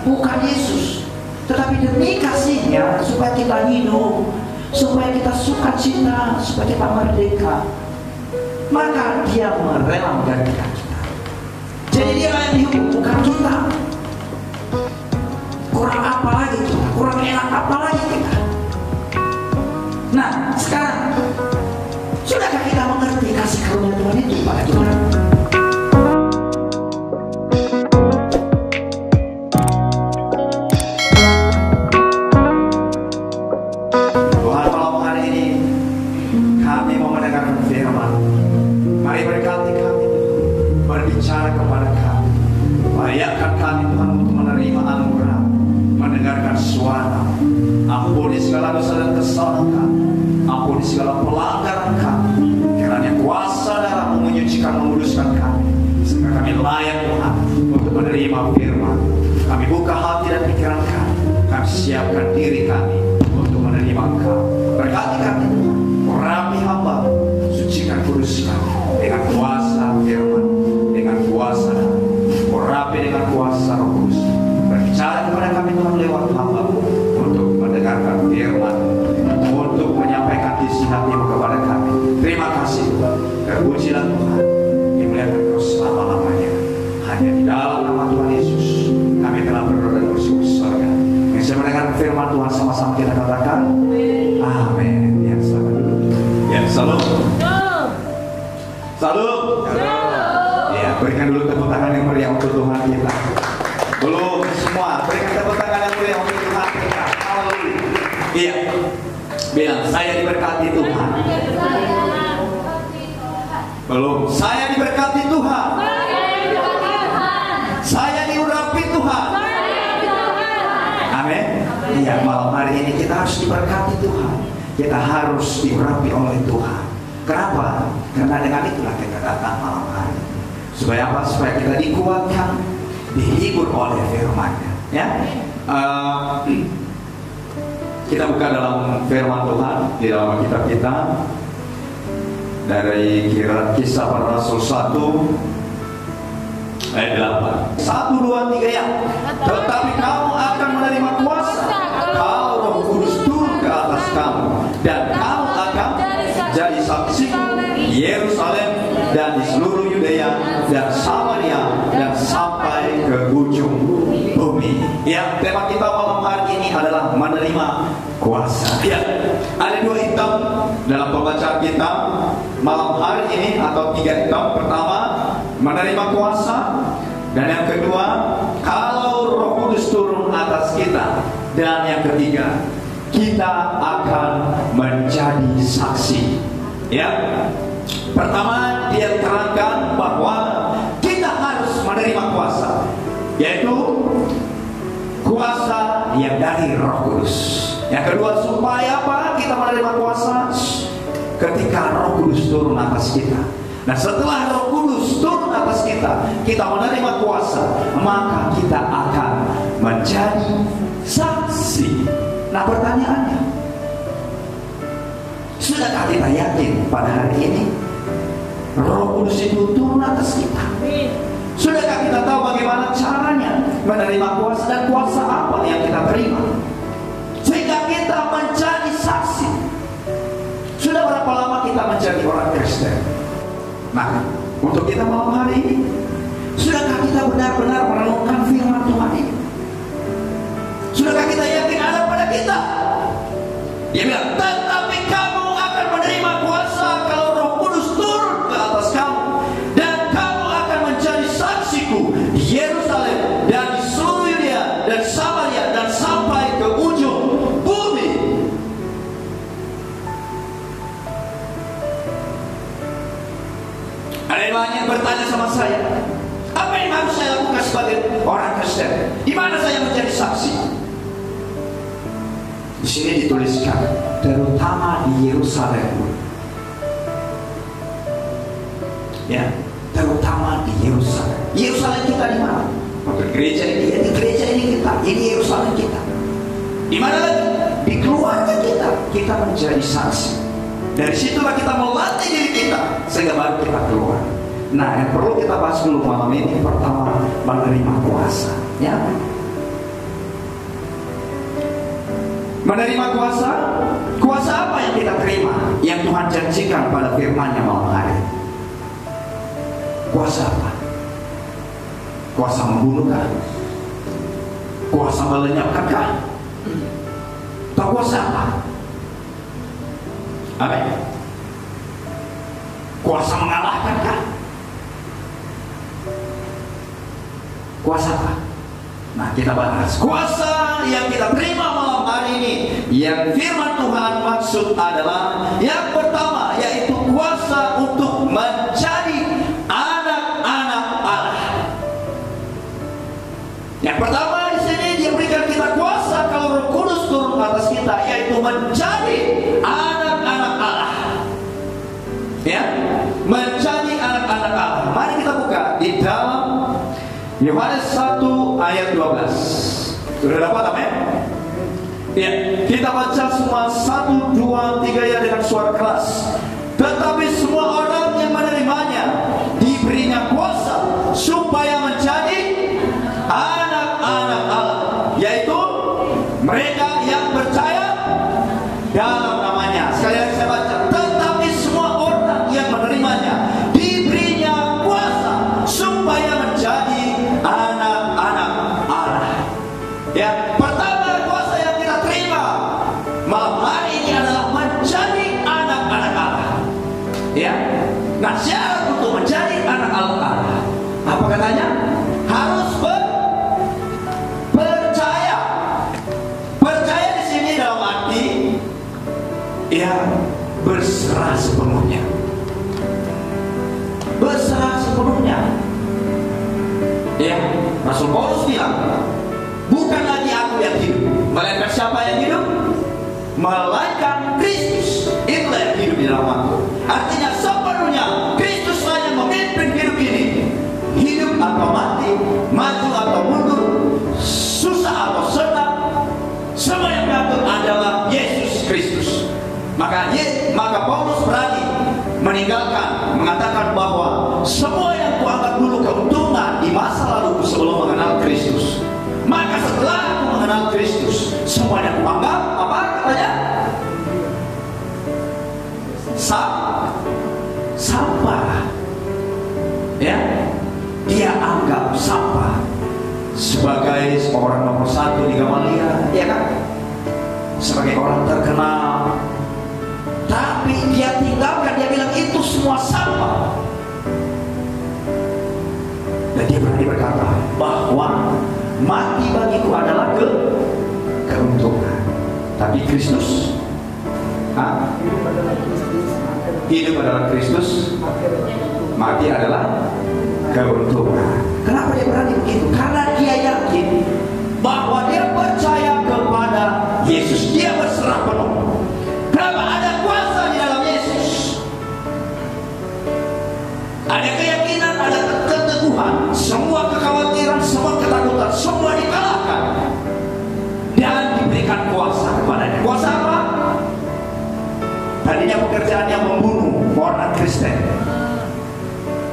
bukan Yesus, tetapi demi kasihnya supaya kita hidup, supaya kita sukacita, supaya kita merdeka, maka dia merela menggantikan kita. Jadi dia yang dihukum, bukan kita. Kurang apa lagi kita? Kurang enak apa lagi kita? Nah, sekarang sudahkah kita mengerti kasih karunia Tuhan itu pada kita? Tuhan, malam hari ini kami mau mendengarkan firman. Mari berkati kami, berbicara kepada kami, layakkan kami Tuhan untuk menerima anugerah, mendengarkan suara. Ampuni segala dosa dan kesalahan kami, ampuni segala pelanggaran kami. Kiranya kuasa darah-Mu menyucikan, menguduskan kami, sehingga kami layak Tuhan untuk menerima firman. Kami buka hati dan pikiran kami, kami siapkan diri kami untuk menerima Engkau. Berkati kami Tuhan, urapi hamba, sucikan, kuduskan dengan kuasa firman, dengan kuasa darah, urapi dengan kuasa Roh Kudus. Berbicara kepada kami Tuhan lewat hamba-Mu untuk mendengarkan firman, untuk menyampaikan isi hati-Mu kepada kami. Terima kasih Tuhan, terpujilah Tuhan, dimuliakan Kau selama-lamanya. Hanya di dalam nama Tuhan Yesus kami telah berdoa dan bersyukur surga. Yang saya mendengarkan firman Tuhan, sama-sama kita katakan amin. Ya, selamat dulu. Ya, salam. Salam. Ya, berikan dulu tepuk tangan yang meriah untuk Tuhan kita. Belum semua, berikan tepuk tangan yang meriah untuk Tuhan kita. Haleluya. Iya. Bilang, saya diberkati Tuhan. Belum, saya diberkati Tuhan. Saya diurapi Tuhan. Amin. Iya, malam hari ini kita harus diberkati Tuhan. Kita harus diurapi oleh Tuhan. Kenapa? Karena dengan itulah kita datang malam hari. Supaya apa? Supaya kita dikuatkan, dihibur oleh firman-Nya. Ya. Kita buka dalam firman Tuhan di dalam kitab kita dari Kisah Para Rasul 1 ayat 8. 1, 2, 3 ya. Tetapi kamu akan menerima kuasa kalau Roh Kudus turun ke atas kamu, dan kamu akan jadi saksi di Yerusalem dan di seluruh Yudea dan Samaria dan sampai ke ujung bumi. Ya, tema kita malam hari ini adalah menerima kuasa. Ya, ada 2 item dalam pembacaan kita malam hari ini, atau 3 item. Pertama, menerima kuasa, dan yang kedua, kalau Roh Kudus turun atas kita, dan yang ketiga, kita akan menjadi saksi. Ya, pertama dia terangkan bahwa kita harus menerima kuasa, yaitu kuasa yang dari Roh Kudus. Yang kedua, supaya apa kita menerima kuasa? Ketika Roh Kudus turun atas kita. Nah, setelah Roh Kudus turun atas kita, kita menerima kuasa, maka kita akan menjadi saksi. Nah, pertanyaannya, sudahkah kita yakin pada hari ini Roh Kudus itu turun atas kita? Sudahkah kita tahu bagaimana caranya menerima kuasa, dan kuasa apa yang kita terima sehingga kita menjadi saksi? Sudah berapa lama kita menjadi orang Kristen? Nah, untuk kita malam hari ini, sudahkah kita benar-benar merenungkan firman Tuhan ini? Sudahkah kita yakin ada pada kita? Dia bilang, tetapi kamu akan menerima kuasa kalau Roh Kudus turun ke atas kamu, dan kamu akan menjadi saksiku di Yerusalem dan di seluruh Yudea dan Samaria dan sampai ke ujung bumi. Ada yang banyak bertanya sama saya, apa yang harus saya lakukan sebagai orang Kristen? Di mana saya menjadi saksi? Di sini dituliskan, terutama di Yerusalem. Ya, terutama di Yerusalem. Yerusalem kita di mana? Untuk gereja ini, di gereja ini kita, ini Yerusalem kita. Di mana lagi? Di keluarga kita, kita menjadi saksi. Dari situlah kita melatih diri kita sehingga baru kita keluar. Nah, yang perlu kita bahas dulu malam ini, pertama, menerima kuasa. Ya, Menerima kuasa. Kuasa apa yang kita terima? Yang Tuhan janjikan pada firman-Nya malam hari. Kuasa apa? Kuasa membunuhkah? Kuasa melenyapkankah? Atau kuasa apa? Apa ya? Kuasa mengalahkankah? Kuasa apa? Nah, kita bahas kuasa yang kita terima malam hari ini. Yang firman Tuhan maksud adalah yang pertama, yaitu kuasa untuk menjadi anak-anak Allah. Yang pertama di sini dia berikan kita kuasa kalau Roh Kudus turun atas kita, yaitu menjadi anak-anak Allah. Ya, menjadi anak-anak Allah. Mari kita buka di dalam Yohanes 1 ayat 12. Sudah dapat amin? Ya, kita baca semua 1, 2, 3 ya dengan suara keras. Tetapi semua orang yang menerimanya diberinya kuasa supaya menjadi anak-anak Allah, yaitu mereka yang percaya dalam namanya. Sekali lagi saya baca. Tetapi semua orang yang menerimanya diberinya kuasa supaya menjadi anak-anak Allah. Ya, pertama kuasa yang kita terima malam hari ini adalah menjadi anak-anak Allah. Ya, nah syarat untuk menjadi anak Allah apa katanya? Harus percaya. Percaya di sini dalam arti ya berserah sepenuhnya. Berserah sepenuhnya. Ya, Rasul Paulus bilang, bukan lagi aku yang hidup, melainkan siapa yang hidup? Melainkan Kristus. Itulah yang hidup di dalam aku. Artinya sepenuhnya Kristuslah yang memimpin hidup ini. Hidup atau mati, maju atau mundur, susah atau senang, semua yang mengatur adalah Yesus Kristus. Maka Paulus berani meninggalkan, mengatakan bahwa semua yang kuanggap dulu keuntungan di masa lalu sebelum mengenal Kristus, maka setelah aku mengenal Kristus, semuanya kuanggap apa katanya? Sampah. Ya, dia anggap sampah sebagai orang nomor 1 di Gamaliel, ya kan? Sebagai orang terkenal. Tapi dia tinggalkan, dia bilang itu semua sampah. Dan dia berani berkata bahwa mati bagiku adalah keuntungan. Tapi Kristus, hidup adalah Kristus, mati adalah keuntungan. Kenapa dia berani begitu? Karena dia yakin bahwa dia percaya kepada Yesus. Dia berserah penuh. Kenapa? Ada kuasa di dalam Yesus. Ada keyakinan, ada keteguhan. Semua kekhawatiran, semua ketakutan, semua dikalahkan dan diberikan kuasa kepadanya. Kuasa apa? Tadinya pekerjaannya membunuh orang Kristen.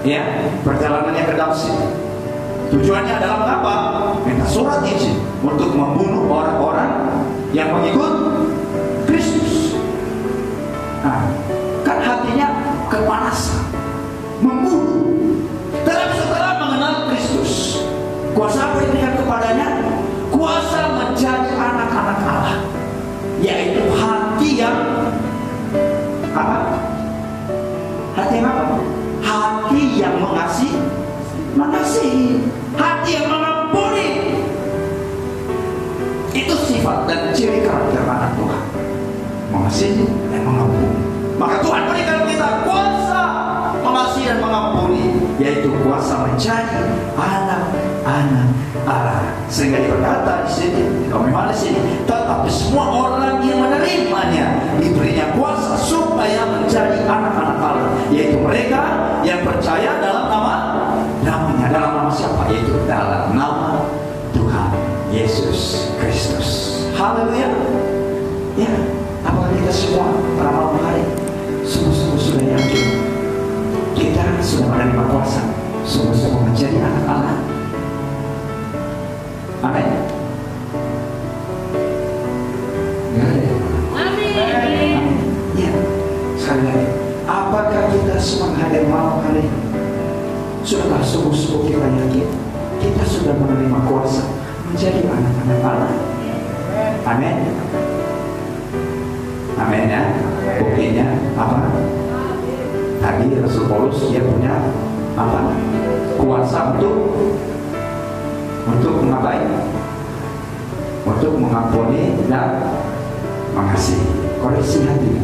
Ya, perjalanannya ke Damsyik. Tujuannya adalah mengapa? Minta surat izin untuk membunuh orang-orang yang mengikut Kristus. Nah, kan hatinya kepanasan, membunuh. Tetapi setelah mengenal Kristus, kuasa apa diberikan kepadanya? Kuasa menjadi anak-anak Allah, yaitu hati yang apa? Hati yang apa? Hati yang mengasihi, hati yang mengampuni. Itu sifat dan ciri karakter anak Tuhan, mengasihi dan mengampuni. Maka Tuhan berikan kita kuasa mengasihi dan mengampuni, yaitu kuasa menjadi anak-anak Allah. Sehingga dia berkata di sini, di sini, tetapi semua orang yang menerimanya diberinya kuasa supaya menjadi anak-anak Allah, yaitu mereka yang percaya dalam namanya. Dalam nama siapa? Yaitu dalam nama Tuhan Yesus Kristus. Haleluya. Ya, apakah kita semua pada malam hari sungguh-sungguh sudah yakin kita sudah menerima kuasa, sungguh-sungguh menjadi anak Allah? Amin. Sudahkah sungguh-sungguh kita yakin kita sudah menerima kuasa menjadi anak-anak Allah? Amin. Amin ya. Buktinya apa? Tadi Rasul Paulus dia punya apa? Kuasa untuk mengapain? Untuk mengampuni dan mengasihi. Koreksi hati.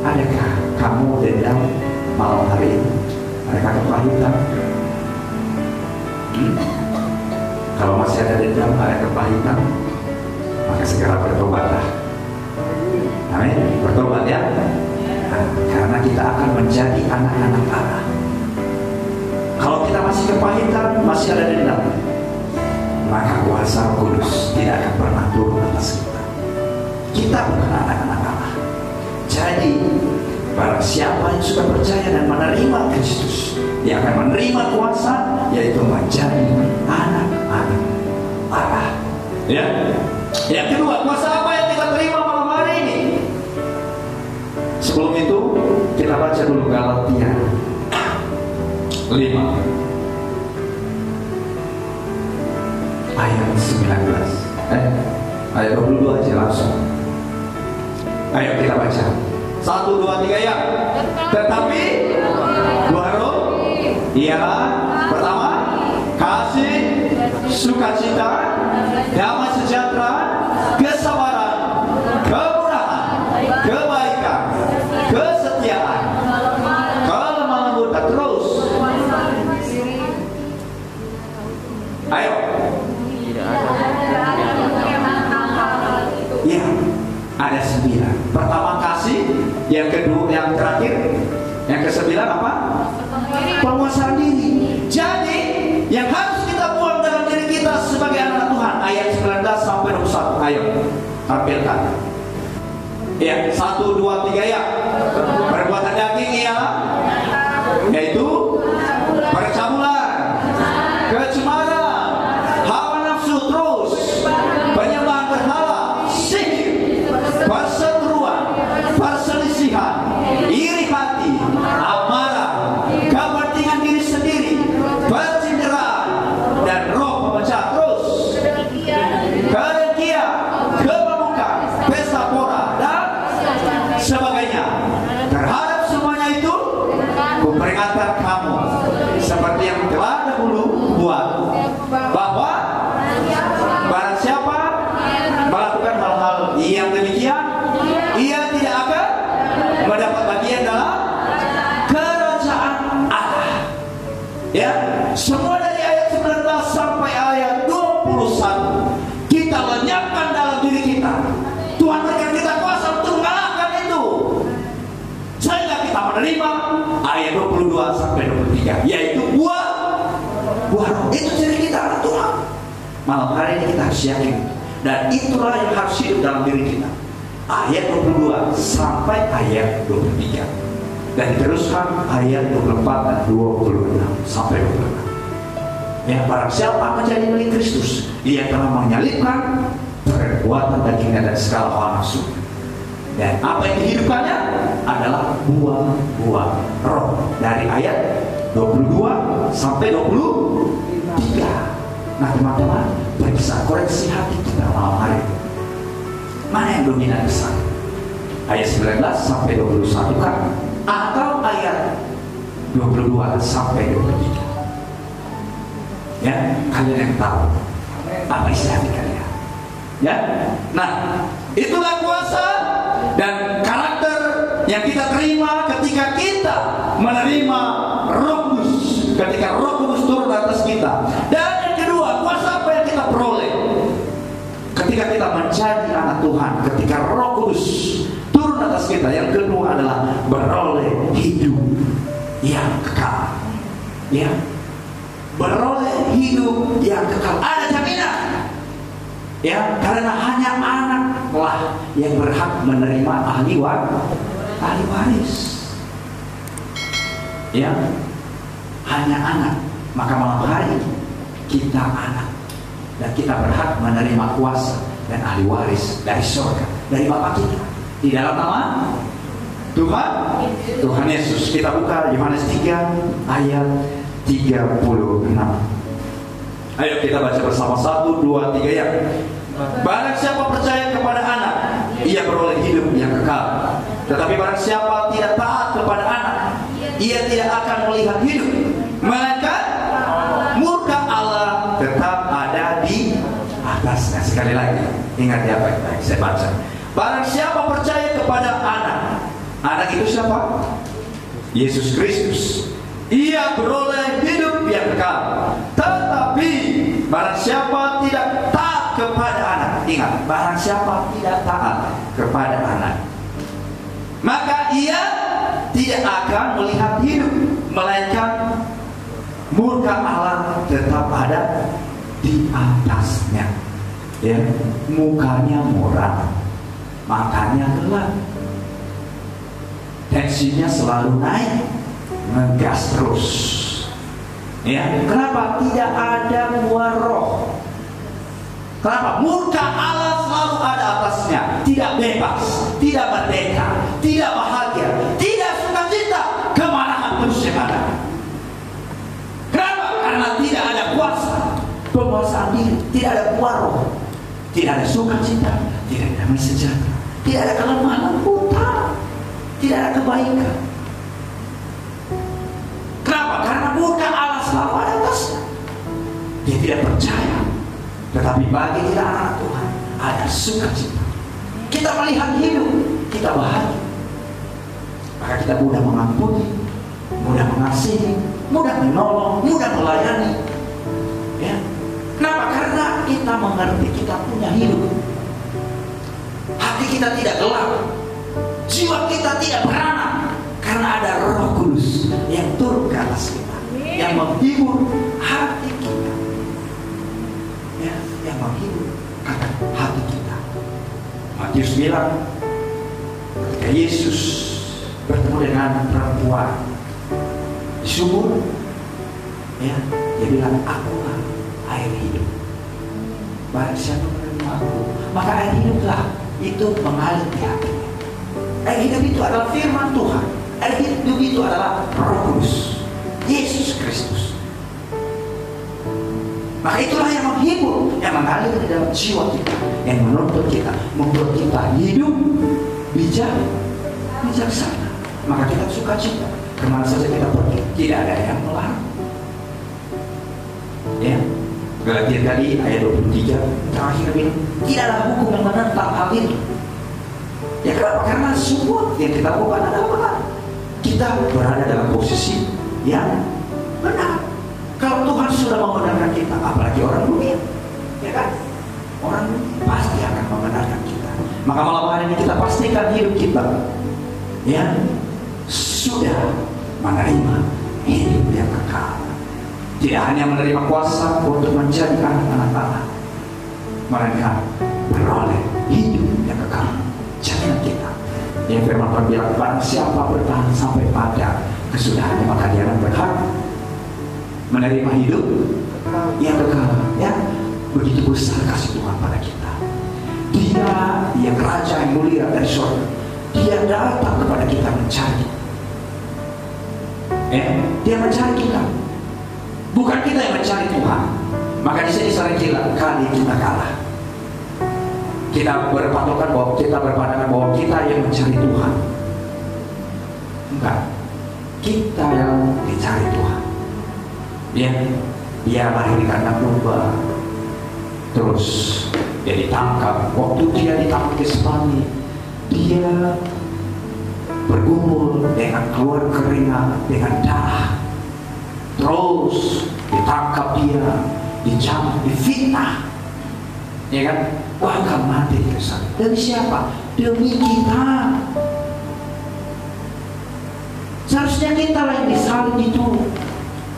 Adakah kamu dendam malam hari ini? Adakah kepahitan? Kalau masih ada dendam, ada kepahitan, maka segera bertobatlah. Amin. Bertobat ya. Nah, karena kita akan menjadi anak-anak Allah. Kalau kita masih kepahitan, masih ada dendam, maka kuasa Roh Kudus tidak akan pernah turun atas kita. Kita bukan anak-anak Allah. Jadi barang siapa yang sudah percaya dan menerima Kristus, dia akan menerima kuasa, yaitu menjadi anak-anak Allah. Ya. Yang kedua, kuasa apa yang kita terima malam hari ini? Sebelum itu kita baca dulu Galatia 5 ayat 19. Ayat 22 aja langsung. Ayo kita baca. 1, 2, 3 ya. Tetapi buah roh ialah pertama kasih, sukacita, damai sejahtera, kesabaran, kemurahan, kebaikan, kesetiaan, kelemah lembut, terus. Ayo. Ya, ada 9. Pertama kasih, yang kedua, yang terakhir, yang ke-9 apa? Penguasaan diri. Jadi yang harus kita buang dalam diri kita sebagai anak Tuhan, ayat 19 sampai 21. Ayo tampilkan. Ya, 1, 2, 3 ya. Perbuatan daging ialah, yaitu percabulan, kecemaran, hawa nafsu, terus penyembahan berhala, sihir, perseteruan, perselisihan, iri hati, amarah, kepentingan diri sendiri, percinderaan, dan roh pemecah, terus kedengkian, kememukan, pesta pora, dan sebagainya. Terhadap semuanya itu kuperingatkan kamu, seperti yang telah dahulu buat, bahwa barang siapa melakukan hal-hal yang demikian, ia tidak akan mendapat bagian dalam kerajaan Allah. Ya, semua dari ayat 19 sampai ayat 21 kita lenyapkan dalam diri kita. Tuhan berikan kita kuasa untuk mengalahkan itu, sehingga kita menerima ayat 22 sampai 23, yaitu buah roh. Itu diri kita anak Tuhan. Malam hari ini kita harus yakin, dan itulah yang harus hidup dalam diri kita. Ayat 22 sampai ayat 23, dan diteruskan ayat 24 dan 26 sampai 26. Ya, barang siapa menjadi milik Kristus, ia telah menyalibkan perbuatan dagingnya dan segala hawa nafsu. Dan apa yang dihidupkannya adalah buah-buah roh, dari ayat 22 sampai 23. Nah teman-teman, periksa, koreksi hati kita malam hari ini. Mana yang dominan besar? Ayat 19 sampai 21 kan? Atau ayat 22 sampai 23? Ya, kalian yang tahu apa isi hati kalian. Ya, nah itulah kuasa dan karakter yang kita terima ketika kita menerima Roh Kudus, ketika Roh Kudus turun atas kita. Dan yang kedua, kuasa apa yang kita peroleh ketika kita menjadi anak Tuhan, ketika Roh Kudus turun atas kita. Yang kedua adalah beroleh hidup yang kekal. Ya, beroleh hidup yang kekal. Ada jaminan. Ya, karena hanya anaklah yang berhak menerima ahli waris. Ya, hanya anak. Maka malam hari kita anak, dan kita berhak menerima kuasa dan ahli waris dari surga, dari Bapa kita, di dalam nama Tuhan Yesus. Kita buka Yohanes 3 ayat 36. Ayo kita baca bersama, 1, 2, 3 ya. Barang siapa percaya kepada anak, ia beroleh hidup yang kekal. Tetapi barang siapa tidak taat kepada anak, ia tidak akan melihat hidup, melainkan murka Allah tetap ada di atasnya. Sekali lagi, ingat ya baik-baik, saya baca. Barang siapa percaya kepada anak, anak itu siapa? Yesus Kristus. Ia beroleh hidup yang kekal. Tetapi barang siapa tidak taat kepada anak, ingat, barang siapa tidak taat kepada anak, maka ia tidak akan melihat hidup, melainkan murka Allah tetap ada di atasnya. Ya, mukanya muram, matanya gelap, tensinya selalu naik, ngegas terus. Ya, kenapa? Tidak ada buah roh. Kenapa? Murka Allah selalu ada atasnya. Tidak bebas, tidak merdeka, tidak bahagia, tidak sukacita, kemarahan terus yang ada. Kenapa? Karena tidak ada kuasa, penguasaan diri, tidak ada buah roh, tidak ada sukacita, tidak ada damai sejahtera, tidak ada kelemahan, utara, tidak ada kebaikan. Kenapa? Karena murka Allah selalu ada atasnya. Dia tidak percaya. Tetapi bagi kita anak Tuhan ada sukacita. Kita melihat hidup, kita bahagia. Maka kita mudah mengampuni, mudah mengasihi, mudah menolong, mudah melayani. Ya. Kenapa? Karena kita mengerti kita punya hidup. Hati kita tidak gelap, jiwa kita tidak beranak, karena ada Roh Kudus yang turun ke atas kita, yang menghibur hati kita, ya, yang menghibur hati kita. Matius bilang, ketika Yesus bertemu dengan perempuan di sumur, ya, dia bilang, akulah air hidup. Barang siapa menerima aku, maka air hiduplah itu mengalir di hatinya. Air hidup itu adalah firman Tuhan. Air hidup itu adalah Roh Kudus, Yesus Kristus. Maka itulah yang menghibur, yang mengalir di dalam jiwa kita, yang menuntut kita, membuat kita hidup bijaksana. Maka kita sukacita kemana saja kita pergi, tidak ada yang melarang. Ya, Galatia tadi ayat 23 terakhir bilang, tidak ada hukum yang menentang hal itu. Ya kenapa? Karena semua yang kita lakukan adalah benar. Kita berada dalam posisi yang benar. Kalau Tuhan sudah membenarkan kita, apalagi orang dunia, ya kan? Orang dunia pasti akan membenarkan kita. Maka malam hari ini kita pastikan hidup kita, ya, sudah menerima hidup yang kekal. Tidak hanya menerima kuasa untuk menjadi anak-anak Allah, melainkan beroleh hidup yang kekal. Jaminan kita. Yang firman Tuhan bilang, barang siapa bertahan sampai pada kesudahannya, maka dia akan berhak menerima hidup yang kekal. Ya, begitu besar kasih Tuhan pada kita. Dia Raja yang mulia dari surga. Dia datang kepada kita mencari. Dia mencari kita. Bukan kita yang mencari Tuhan. Maka di sini sering kali kita kalah. Kita berpatokan bahwa kita berpandangan bahwa kita yang mencari Tuhan. Enggak. Kita yang dicari Tuhan. Dia lahir di kandang domba. Terus dia ditangkap. Waktu dia ditangkap di Spani, dia bergumul dengan keluar keringat, dengan darah. Terus ditangkap dia, dicambuk, difitnah, ya kan? Bahkan mati di sana. Demi siapa? Demi kita. Seharusnya kita yang disalib itu,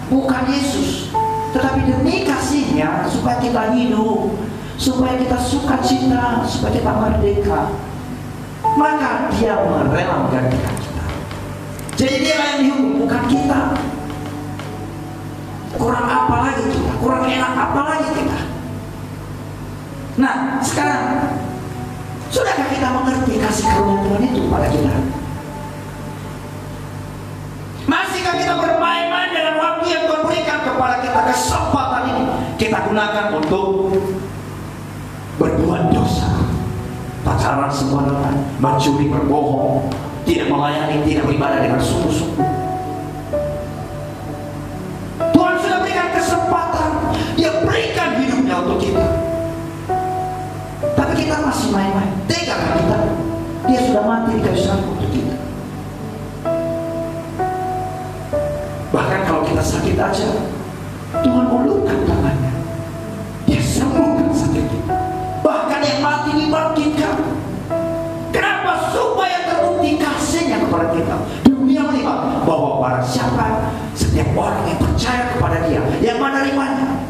bukan Yesus, tetapi demi kasihnya supaya kita hidup, supaya kita sukacita, supaya kita merdeka. Maka dia rela menggantikan kita. Jadi dia yang dihukum, bukan kita. Kurang apa lagi kita? Kurang enak apa lagi kita? Nah, sekarang sudahkah kita mengerti kasih karunia Tuhan itu pada kita? Masihkah kita bermain-main dengan waktu yang Tuhan berikan? kepada kita kesempatan ini, kita gunakan untuk berbuat dosa, pacaran sembarangan, mencuri, berbohong, tidak melayani, tidak beribadah dengan sungguh-sungguh. Tuhan sudah berikan kesempatan, Dia berikan hidupnya untuk kita, tapi kita masih main-main. Tega kan kita? Dia sudah mati di kayu salib untuk kita. Bahkan kalau kita sakit aja, Tuhan ulurkan tangannya, Dia sembuhkan sakit kita. Bahkan yang mati dibangkitkan. Kenapa? Supaya terbukti kasihnya kepada kita. Dunia melihat bahwa barang siapa, setiap orang yang percaya kepada Dia, yang menerimanya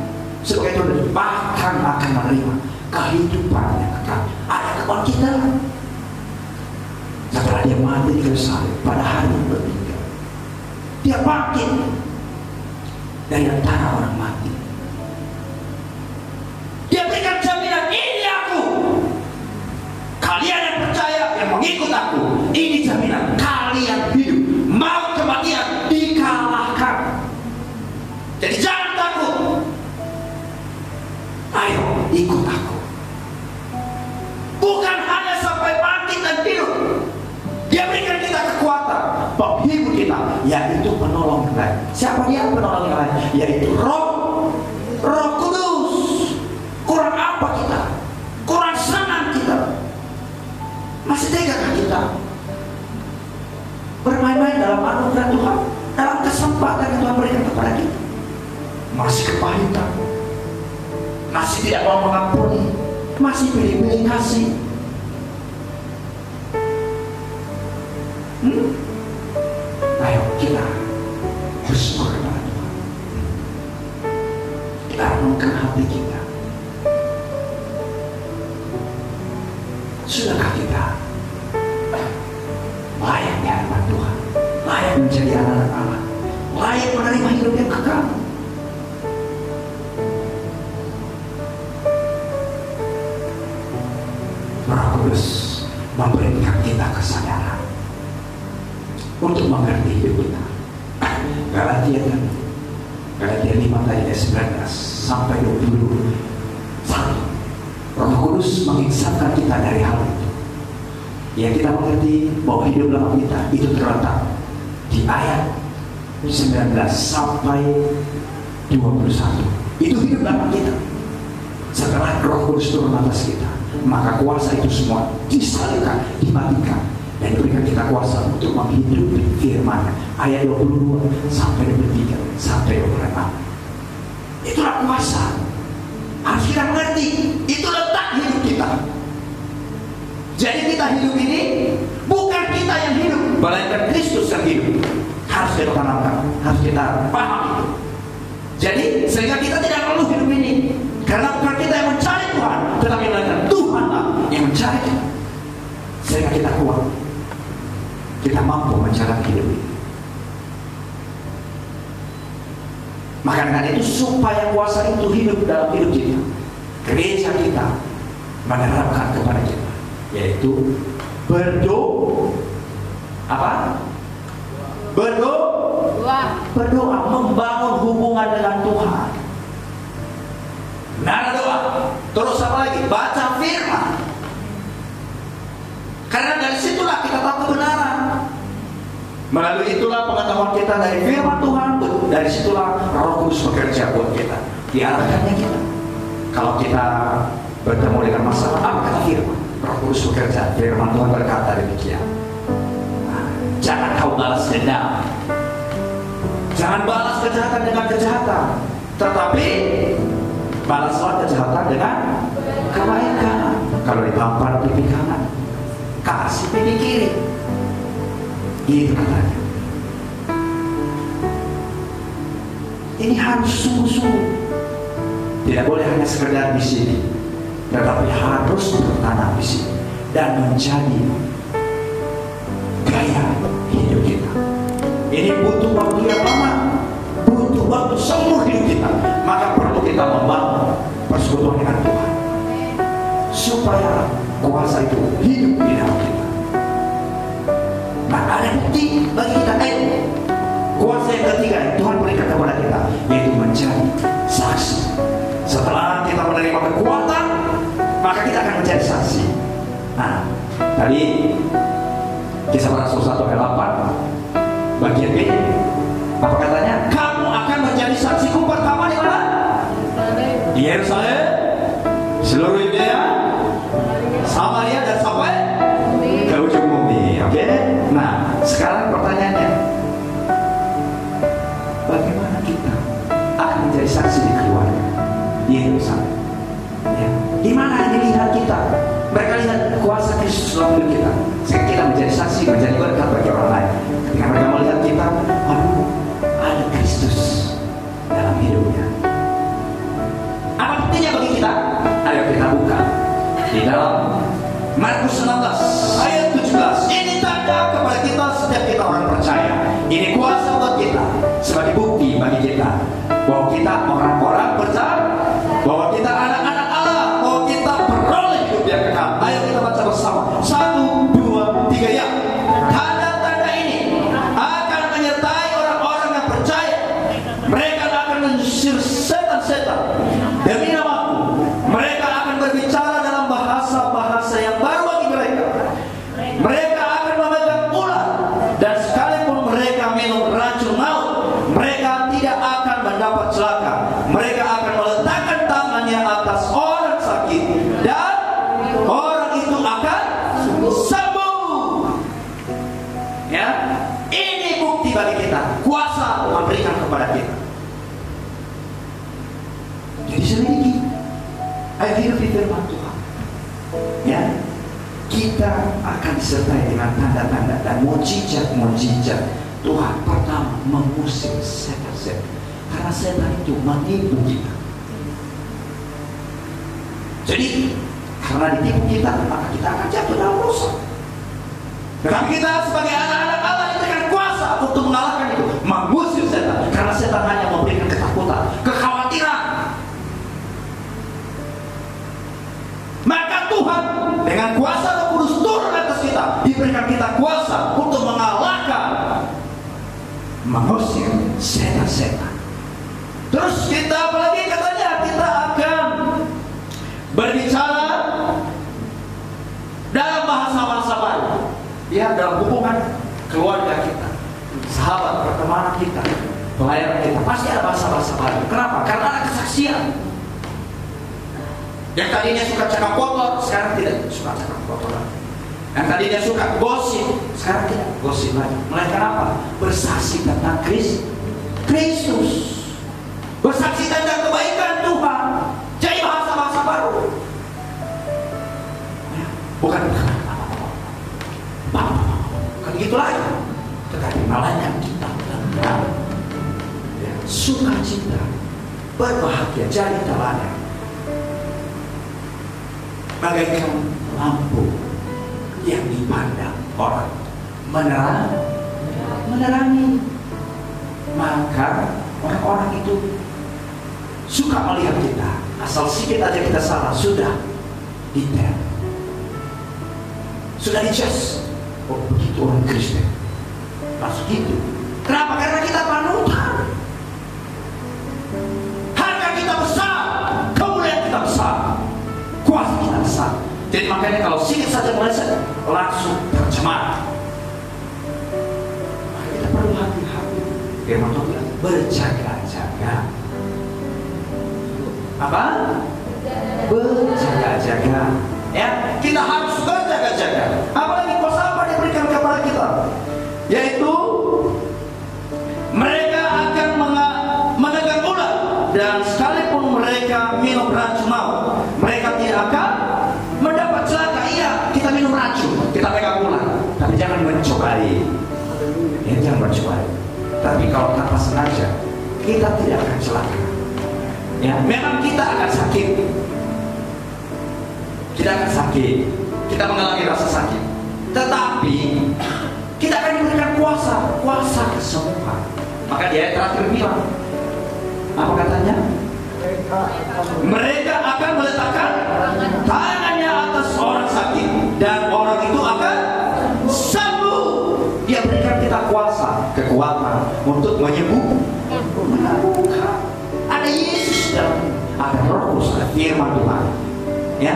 sebagai Tuhan, bahkan akan menerima kehidupan yang kekal. Ada kebangkitan. Setelah Dia mati di kayu salib pada hari yang bertiga, Dia bangkit dari antara orang mati. Dia berikan jaminan, ini aku. Kalian yang percaya, yang mengikut aku, ini jaminan kalian hidup. Maut kematian dikalahkan. Jadi jangan takut. Ayo ikut aku. Bukan hanya sampai bangkit dan hidup, Dia berikan kita kekuatan, penghibur kita, yaitu penolong yang lain. Siapa Dia penolong yang lain? Yaitu Roh Kudus. Kurang apa kita? Kurang senang kita? Masih tegakah kita bermain-main dalam anugerah Tuhan, dalam kesempatan yang Tuhan berikan kepada kita? Masih kepahitan, masih tidak mau mengampuni, masih pilih-pilih kasih. Ayo kita bersyukur kepada Tuhan. Kita renungkan hati kita. Sudahkah kita layak di hadapan Tuhan, layak menjadi anak-anak Allah, layak menerima hidup yang kekal? Roh Kudus memberikan kita kesadaran untuk mengerti hidup kita. Galatia 5 ayat 19 sampai 21. Roh Kudus mengingatkan kita dari hal itu. Ya, kita mengerti bahwa hidup dalam kita itu terletak di ayat 19 sampai 21. Itu hidup dalam kita. Setelah Roh Kudus turun atas kita, maka kuasa itu semua disalibkan, dimatikan, dan diberikan kita kuasa untuk menghidupi firman. Ayat 22 sampai 23 sampai 26. Itulah kuasa. Harus kita mengerti, itu letak hidup kita. Jadi kita hidup ini bukan kita yang hidup, melainkan Kristus yang hidup. Harus kita tanamkan, harus kita paham itu. Jadi sehingga kita tidak perlu hidup ini, karena bukan kita yang mencari Tuhan, tetapi melainkan Tuhanlah yang mencari kita. Sehingga kita kuat, kita mampu menjalani hidup ini. Maka dengan itu, supaya kuasa itu hidup dalam hidup kita, gereja kita menerapkan kepada kita, yaitu berdoa, berdoa, membangun hubungan dengan Tuhan. Nada doa, terus apa lagi? Baca firman. Karena dari situlah kita tahu kebenaran. Melalui itulah pengetahuan kita dari firman Tuhan. Dari situlah Roh Kudus bekerja buat kita, diarahkannya kita. Kalau kita bertemu dengan masalah, apa kata firman? Roh Kudus bekerja. Firman Tuhan berkata demikian. Jangan kau balas dendam, jangan balas kejahatan dengan kejahatan, tetapi balaslah kejahatan dengan kebaikan. Kalau ditampar pipi kanan, kasih pipi kiri. Itu katanya. Ini harus sungguh-sungguh. Tidak boleh hanya sekedar di sini, tetapi harus bertanam di sini dan menjadi gaya hidup kita. Ini butuh waktu yang lama, butuh waktu seumur hidup kita. Maka perlu kita membangun persekutuan dengan Tuhan, supaya kuasa itu hidup di dalam kita. Maka ada bukti bagi kita. Kuasa yang ketiga yang Tuhan berikan kepada kita, yaitu menjadi saksi. Setelah kita menerima kekuatan, maka kita akan menjadi saksi. Nah, tadi Kisah Para Rasul 1 ayat 8 bagian B, apa katanya? Kamu akan menjadi saksiku pertama di mana? Di Yerusalem, seluruh Yudea, Samaria, dan sampai ke ujung bumi. Oke? Nah, sekarang pertanyaannya, bagaimana kita akan menjadi saksi di keluarga di Yerusalem? Ya. Di mana yang dilihat kita? Mereka lihat kuasa Kristus dalam hidup kita, sehingga kita menjadi saksi, menjadi berkat bagi orang lain. Ketika mereka melihat kita, aduh, ada Kristus dalam hidupnya. Apa buktinya bagi kita? Ayo kita buka di dalam Markus 16 ayat 17. Ini tanda kepada kita setiap kita orang percaya. Ini kuasa buat kita, sebagai bukti bagi kita bahwa kita orang-orang percaya, bahwa kita anak-anak Allah, bahwa kita beroleh hidup yang kekal. Ayo kita baca bersama. 1, 2, 3 ya. Tanda-tanda ini akan menyertai orang-orang yang percaya. Mereka akan mengusir setan-setan demi namaku. Mereka akan berbicara dalam bahasa-bahasa yang baru bagi mereka. Mereka akan memegang ular, dan sekalipun mereka minum racun maut, mereka tidak akan mendapat celaka. Mereka akan meletakkan tangannya atas orang sakit, dan orang itu akan sembuh. Ya, ini bukti bagi kita. Kuasa Tuhan berikan kepada kita. Jadi selidiki, ayo hidup di firman Tuhan. Ya, kita akan disertai dengan tanda-tanda dan mujizat-mujizat. Tuhan pertama mengusir setan-setan, karena setan itu menipu kita. Jadi karena ditipu kita, maka kita akan jatuh dalam dosa. Tetapi kita sebagai anak-anak Allah diberikan kuasa untuk mengalahkan itu, mengusir setan. Karena setan hanya memberikan ketakutan, kekhawatiran. Maka Tuhan dengan kuasa Roh Kudus turun atas kita, diberikan kita kuasa untuk mengalahkan, mengusir setan-setan. Terus kita apalagi katanya, kita akan berbicara dalam bahasa-bahasa baru. Ya, dalam hubungan keluarga kita, sahabat, pertemanan kita, pelayanan kita, pasti ada bahasa-bahasa baru. Kenapa? Karena ada kesaksian. Yang tadinya suka cakap kotor, sekarang tidak suka cakap kotor lagi. Yang tadinya suka gosip, sekarang tidak gosip lagi. Melainkan apa? Bersaksi tentang Kristus, bersaksi tentang kebaikan Tuhan. Jadi bahasa-bahasa baru. Ya, bukan gitu lagi. Tetapi melainkan kita tentang sukacita, berbahagia, jadi teladan, bagaikan lampu yang dipandang orang, menerangi. Maka orang-orang itu suka melihat kita. Asal sedikit aja kita salah, sudah detail, sudah dijudge. Oh, begitu orang Kristen, langsung gitu. Kenapa? Karena kita panutan. Harga kita besar, kemuliaan kita besar, kuasa kita besar. Jadi makanya kalau sedikit saja meleset, langsung tercemar. Maka kita perlu hati-hati. Firman Tuhan bilang, berjaga-jaga. Apa? Berjaga-jaga. Ya, kita harus berjaga-jaga. Apalagi kuasa apa diberikan kepada kita? Yaitu mereka akan memegang ular, dan sekalipun mereka minum racun maut, mereka tidak akan mendapat celaka. Iya, kita minum racun, kita pegang ular, tapi jangan mencobai. Ya, jangan mencobai. Tapi kalau tanpa sengaja, kita tidak akan celaka. Ya, memang kita akan sakit. Kita akan sakit, kita mengalami rasa sakit. Tetapi kita akan diberikan kuasa kesembuhan. Maka di ayat terakhir bilang, apa katanya? Mereka akan meletakkan tangannya atas orang sakit, dan orang itu akan sembuh. Dia berikan kita kuasa, kekuatan untuk firman Tuhan, ya,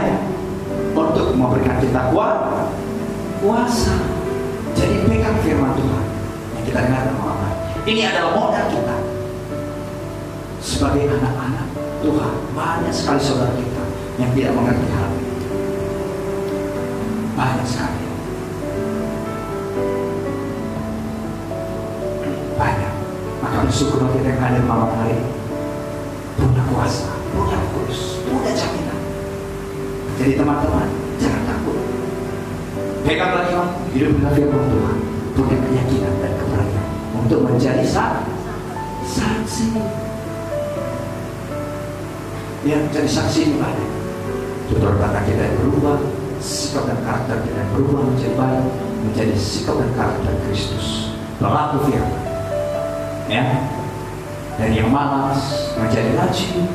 untuk memberikan kita kuasa. Jadi pegang firman Tuhan yang kita dengar malam. Ini adalah modal kita sebagai anak-anak Tuhan. Banyak sekali saudara kita yang tidak mengerti hal ini. Banyak sekali. Banyak. Maka bersyukur kita yang hadir malam hari ini punya kuasa, punya kudus, punya jaminan. Jadi teman-teman, jangan takut. Peganglah iman, hidup dengan firman Tuhan, punya keyakinan dan keberanian untuk menjadi saksi. Ya, jadi saksi ini banyak. Tutur kata kita yang berubah, sikap dan karakter kita yang berubah menjadi baik, menjadi sikap dan karakter Kristus. Pelaku firman. Ya, dari yang malas menjadi rajin.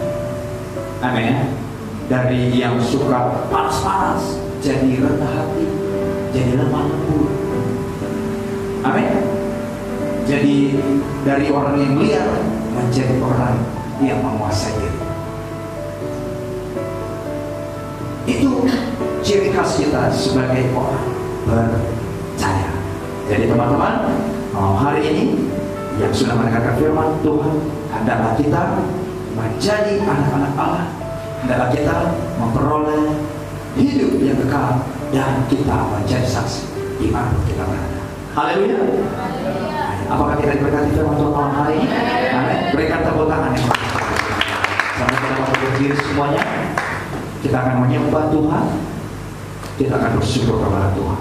Amin. Dari yang suka panas-panas jadi rendah hati, jadi lemah lembut. Amin. Jadi dari orang yang liar menjadi orang yang menguasai diri. Itu ciri khas kita sebagai orang percaya. Jadi teman-teman, hari ini yang sudah mendengarkan firman Tuhan, hendaklah kita menjadi anak-anak Allah, hendaklah kita memperoleh hidup yang kekal, dan kita menjadi saksi di mana kita berada. Haleluya. Apakah kita diberkati firman Tuhan malam hari ini? Amin. Berikan tepuk tangan yang sampai kita berdiri semuanya. Kita akan menyembah Tuhan, kita akan bersyukur kepada Tuhan.